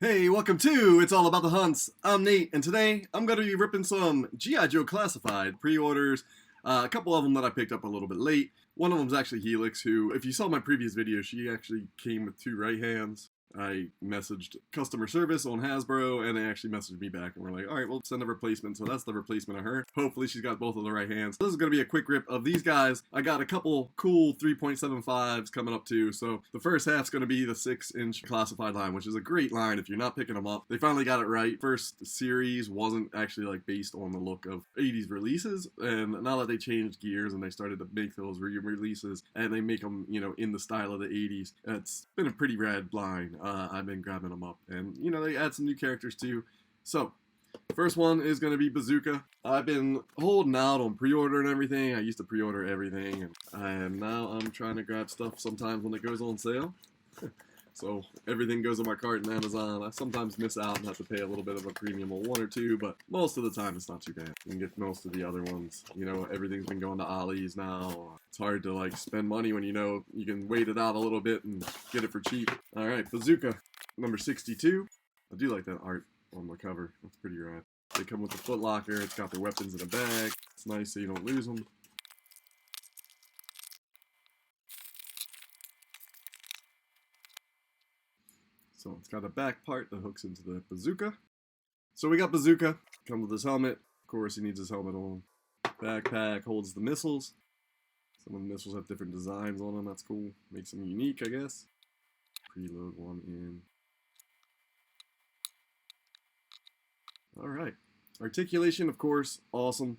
Hey, welcome to It's All About the Hunts. I'm Nate, and today I'm going to be ripping some GIJoe Classified pre-orders. A couple of them that I picked up a little bit late. One of them is actually Helix, who, if you saw my previous video, she actually came with 2 right hands. I messaged customer service on Hasbro, and they actually messaged me back, and we're like, alright, we'll send a replacement, so that's the replacement of her. Hopefully she's got both of the right hands. This is going to be a quick rip of these guys. I got a couple cool 3.75s coming up too, so the first half's going to be the 6-inch classified line, which is a great line if you're not picking them up. They finally got it right. First series wasn't actually like based on the look of 80s releases, and now that they changed gears and they started to make those re-releases, and they make them, you know, in the style of the 80s, it's been a pretty rad line. I've been grabbing them up, and you know, they add some new characters too. So first one is going to be Bazooka. I've been holding out on pre-order and everything. I used to pre-order everything, and now I'm trying to grab stuff sometimes when it goes on sale. So everything goes on my cart in Amazon. I sometimes miss out and have to pay a little bit of a premium on one or two, but most of the time it's not too bad. You can get most of the other ones. You know, everything's been going to Ollie's now. It's hard to like spend money when you know you can wait it out a little bit and get it for cheap. All right, Bazooka, number 62. I do like that art on the cover. That's pretty rad. They come with the foot locker. It's got their weapons in a bag. It's nice so you don't lose them. So it's got a back part that hooks into the bazooka. So we got Bazooka. Comes with his helmet. Of course, he needs his helmet on. Backpack holds the missiles. Some of the missiles have different designs on them. That's cool. Makes them unique, I guess. Preload one in. Alright. Articulation, of course, awesome.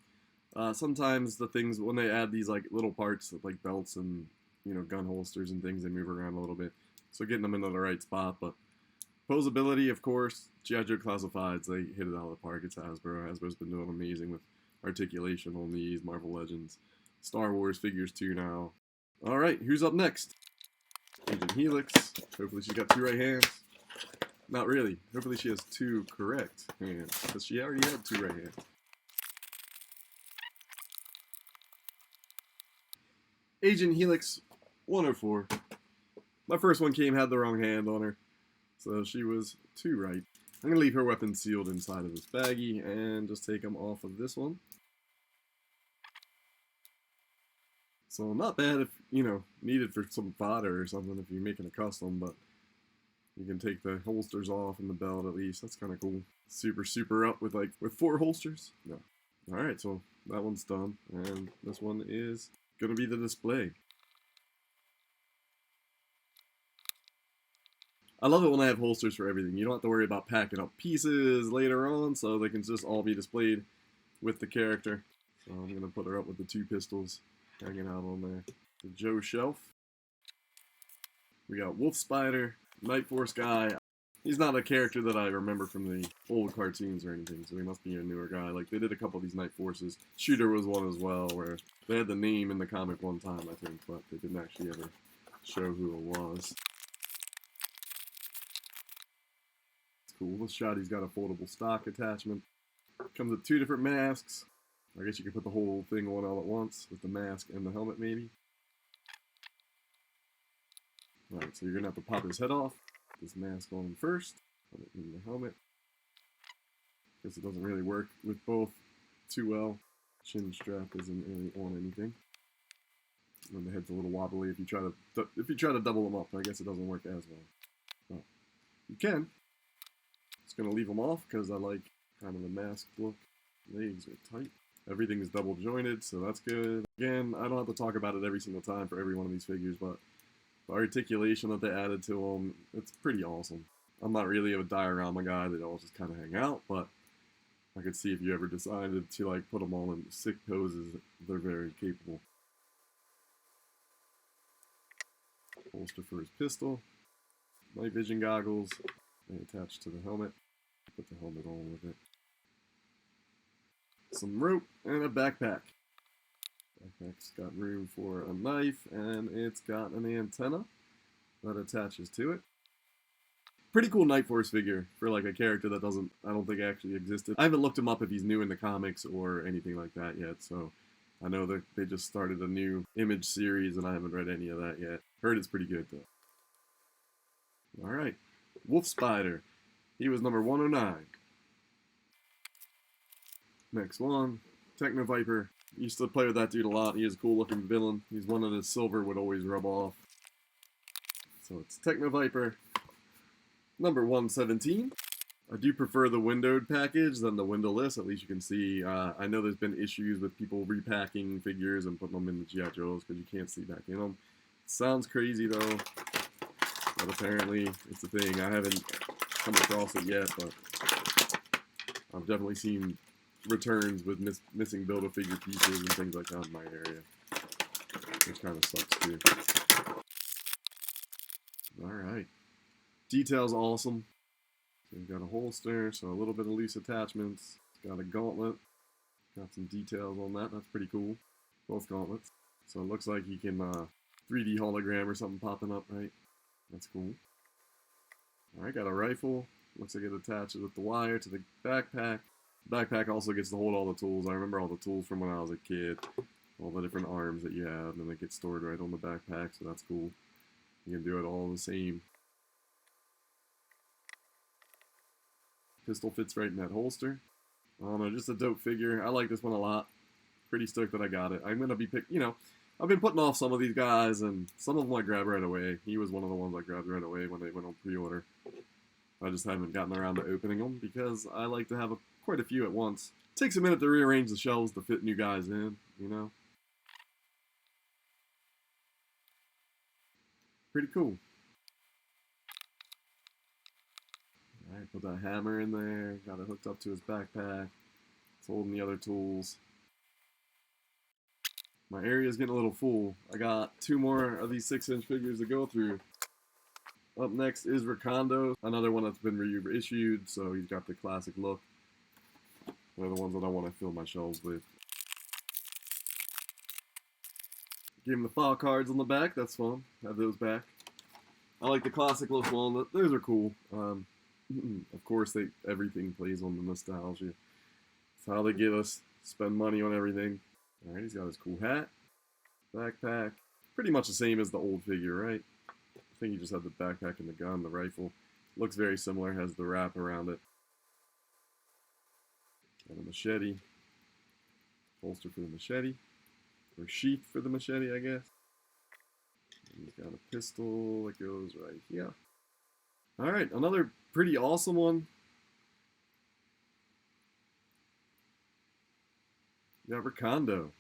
Sometimes the things, when they add these like little parts, like belts and, you know, gun holsters and things, they move around a little bit. So getting them into the right spot, but posability, of course, GIJoe Classifieds, they hit it out of the park. It's Hasbro. Hasbro's been doing amazing with articulation on these, Marvel Legends, Star Wars figures too now. Alright, who's up next? Agent Helix. Hopefully she's got 2 right hands. Not really. Hopefully she has 2 correct hands, because she already had 2 right hands. Agent Helix 104. My first one had the wrong hand on her, so she was 2 right. I'm going to leave her weapon sealed inside of this baggie and just take them off of this one. So not bad if, you know, needed for some fodder or something if you're making a custom, but you can take the holsters off and the belt at least. That's kind of cool. Super up with 4 holsters? No. Alright, so that one's done, and this one is going to be the display. I love it when I have holsters for everything. You don't have to worry about packing up pieces later on, so they can just all be displayed with the character. So I'm going to put her up with the 2 pistols hanging out on there. The Joe shelf. We got Wolf Spider, Night Force guy. He's not a character that I remember from the old cartoons or anything, so he must be a newer guy. Like, they did a couple of these Night Forces. Shooter was one as well, where they had the name in the comic one time, I think, but they didn't actually ever show who it was. Cool. This shot, he's got a foldable stock attachment. Comes with 2 different masks. I guess you could put the whole thing on all at once with the mask and the helmet, maybe. Alright, so you're going to have to pop his head off. Put this mask on first. Put it in the helmet. Guess it doesn't really work with both too well. Chin strap isn't really on anything. And the head's a little wobbly if you try to double them up. I guess it doesn't work as well. But you can. Just going to leave them off because I like kind of the mask look. Legs are tight. Everything is double jointed, so that's good. Again, I don't have to talk about it every single time for every one of these figures, but the articulation that they added to them, it's pretty awesome. I'm not really a diorama guy, they all just kind of hang out, but I could see if you ever decided to like put them all in sick poses, they're very capable. Holster for his pistol. Night vision goggles. They attach to the helmet. Put the helmet on with it. Some rope and a backpack. Backpack's got room for a knife, and it's got an antenna that attaches to it. Pretty cool Night Force figure for like a character that I don't think actually existed. I haven't looked him up if he's new in the comics or anything like that yet, so I know that they just started a new Image series, and I haven't read any of that yet. Heard it's pretty good though. Alright, Wolf Spider. He was number 109. Next one, Techno-Viper. Used to play with that dude a lot. He is a cool looking villain. He's one of the silver would always rub off. So it's Techno-Viper, number 117. I do prefer the windowed package than the windowless. At least you can see. I know there's been issues with people repacking figures and putting them in the GIJoes because you can't see back in them. Sounds crazy though, but apparently it's a thing. I haven't come across it yet, but I've definitely seen returns with missing Build-A-Figure pieces and things like that in my area, which kind of sucks too. Alright. Detail's awesome. So you've got a holster, so a little bit of loose attachments. Got a gauntlet. Got some details on that. That's pretty cool. Both gauntlets. So it looks like you can 3D hologram or something popping up, right? That's cool. Alright, got a rifle. Looks like it attaches with the wire to the backpack. The backpack also gets to hold all the tools. I remember all the tools from when I was a kid. All the different arms that you have, and they get stored right on the backpack, so that's cool. You can do it all the same. Pistol fits right in that holster. I don't know, just a dope figure. I like this one a lot. Pretty stoked that I got it. I'm gonna be I've been putting off some of these guys, and some of them I grabbed right away. He was one of the ones I grabbed right away when they went on pre-order. I just haven't gotten around to opening them because I like to have quite a few at once. It takes a minute to rearrange the shelves to fit new guys in, you know? Pretty cool. Alright, put that hammer in there. Got it hooked up to his backpack. It's holding the other tools. My area's getting a little full. I got 2 more of these 6-inch figures to go through. Up next is Recondo, another one that's been reissued, so he's got the classic look. They're the ones that I want to fill my shelves with. Give him the file cards on the back, that's fun. Have those back. I like the classic look one, those are cool. Of course, everything plays on the nostalgia. It's how they get us spend money on everything. Alright, he's got his cool hat, backpack. Pretty much the same as the old figure, right? I think he just had the backpack and the gun, the rifle. Looks very similar, has the wrap around it. Got a machete. Holster for the machete. Or sheath for the machete, I guess. And he's got a pistol that goes right here. Alright, another pretty awesome one. We got Recondo.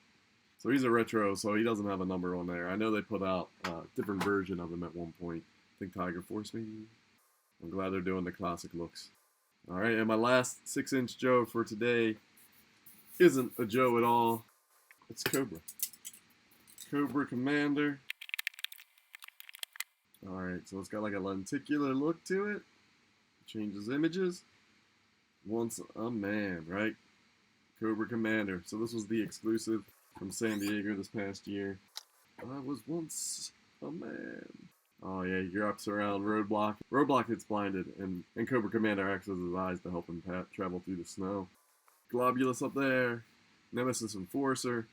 So he's a retro, so he doesn't have a number on there. I know they put out a different version of him at one point. I think Tiger Force maybe? I'm glad they're doing the classic looks. Alright, and my last 6-inch Joe for today isn't a Joe at all. It's Cobra. Cobra Commander. Alright, so it's got like a lenticular look to it. Changes images. Once a man, right? Cobra Commander. So this was the exclusive from San Diego this past year. I was once a man. Oh yeah, he wraps around Roadblock. Roadblock gets blinded, and Cobra Commander acts as his eyes to help him travel through the snow. Globulus up there. Nemesis Enforcer.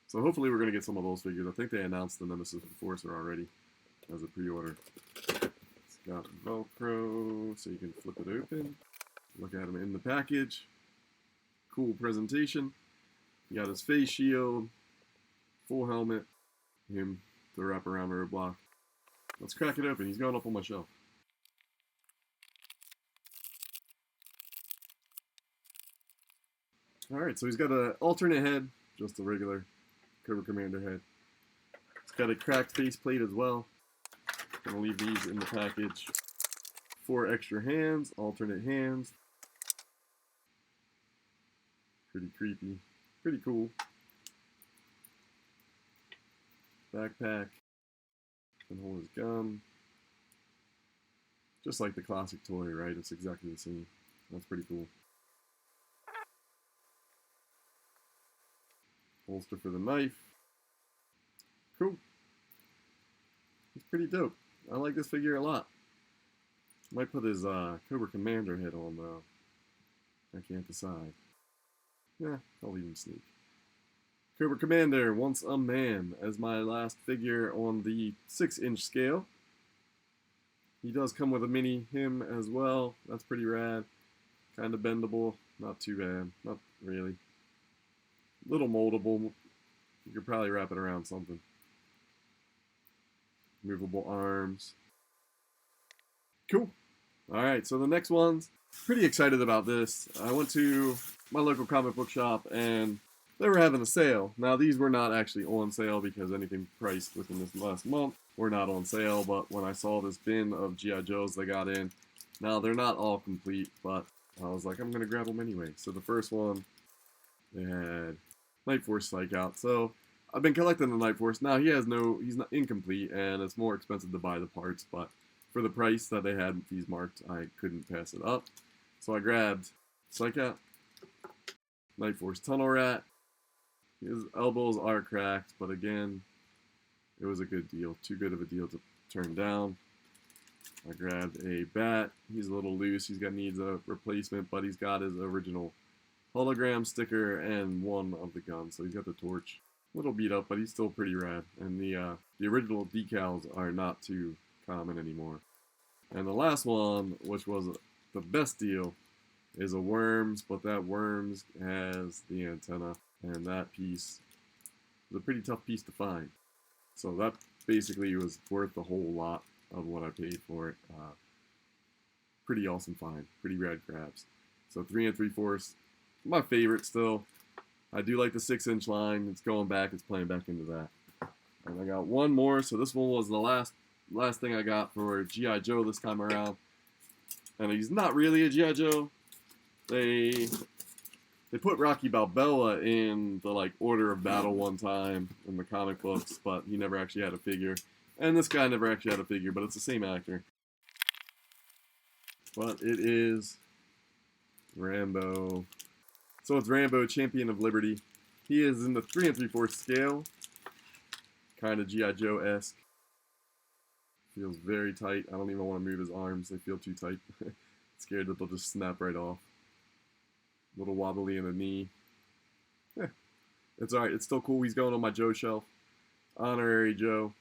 So hopefully we're going to get some of those figures. I think they announced the Nemesis Enforcer already as a pre-order. It's got Velcro, so you can flip it open. Look at him in the package. Cool presentation. You got his face shield, full helmet, him, the wraparound roadblock. Let's crack it open. He's going up on my shelf. Alright, so he's got an alternate head, just a regular Cobra Commander head. It's got a cracked faceplate as well. Gonna leave these in the package. 4 extra hands, alternate hands. Pretty creepy. Pretty cool. Backpack. Can hold his gun. Just like the classic toy, right? It's exactly the same. That's pretty cool. Holster for the knife. Cool. It's pretty dope. I like this figure a lot. Might put his Cobra Commander head on though. I can't decide. Yeah, I'll leave him sneak. Cobra Commander, once a man, as my last figure on the 6-inch scale. He does come with a mini him as well. That's pretty rad. Kind of bendable. Not too bad. Not really. Little moldable. You could probably wrap it around something. Movable arms. Cool. Alright, so the next one's pretty excited about this. I went to my local comic book shop and they were having a sale. Now these were not actually on sale because anything priced within this last month were not on sale, but when I saw this bin of G.I. Joes they got in, now they're not all complete, but I was like, I'm going to grab them anyway. So the first one, they had Night Force Psych out. So I've been collecting the Night Force. Now he's not incomplete and it's more expensive to buy the parts, but for the price that they had these marked, I couldn't pass it up. So I grabbed Psych out, Night Force Tunnel Rat. His elbows are cracked, but again, it was a good deal. Too good of a deal to turn down. I grabbed a bat. He's a little loose. Needs a replacement, but he's got his original hologram sticker and one of the guns. So he's got the torch. A little beat up, but he's still pretty rad. And the original decals are not too common anymore. And the last one, which was the best deal, is a Worms, but that Worms has the antenna, and that piece is a pretty tough piece to find. So that basically was worth the whole lot of what I paid for it. Pretty awesome find, pretty rad grabs. So 3 3/4, my favorite still. I do like the 6-inch line. It's going back, it's playing back into that. And I got one more, so this one was the last thing I got for G.I. Joe this time around. And he's not really a G.I. Joe. They put Rocky Balboa in the like Order of Battle one time in the comic books, but he never actually had a figure. And this guy never actually had a figure, but it's the same actor. But it is Rambo. So it's Rambo, Champion of Liberty. He is in the 3 3/4 scale. Kind of G.I. Joe-esque. Feels very tight. I don't even want to move his arms. They feel too tight. Scared that they'll just snap right off. A little wobbly in the knee. Yeah, it's alright. It's still cool. He's going on my Joe shelf. Honorary Joe.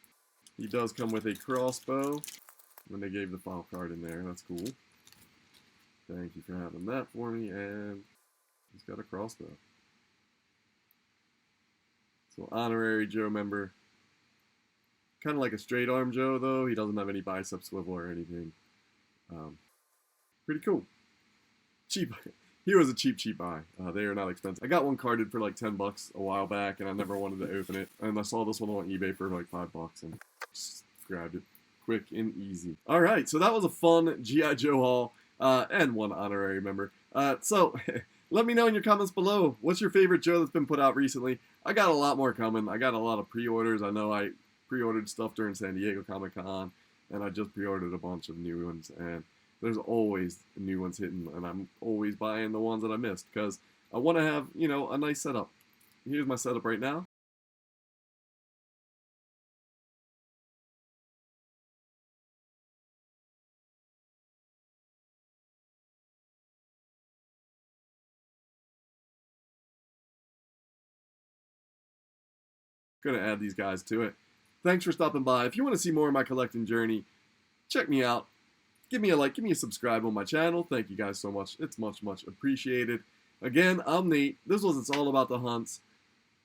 He does come with a crossbow. When they gave the file card in there. That's cool. Thank you for having that for me. And he's got a crossbow. So honorary Joe member. Kind of like a straight arm Joe, though. He doesn't have any bicep swivel or anything. Pretty cool. Cheap. He was a cheap buy. They are not expensive. I got one carded for like $10 a while back, and I never wanted to open it. And I saw this one on eBay for like $5, and just grabbed it. Quick and easy. All right, so that was a fun G.I. Joe haul, and one honorary member. So let me know in your comments below, what's your favorite Joe that's been put out recently? I got a lot more coming. I got a lot of pre-orders. I know I pre-ordered stuff during San Diego Comic-Con, and I just pre-ordered a bunch of new ones, and there's always new ones hitting, and I'm always buying the ones that I missed, because I want to have, you know, a nice setup. Here's my setup right now. Gonna add these guys to it. Thanks for stopping by. If you want to see more of my collecting journey, check me out. Give me a like, give me a subscribe on my channel. Thank you guys so much. It's much appreciated. Again, I'm Nate. This was It's All About the Hunts,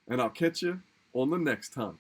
and I'll catch you on the next hunt.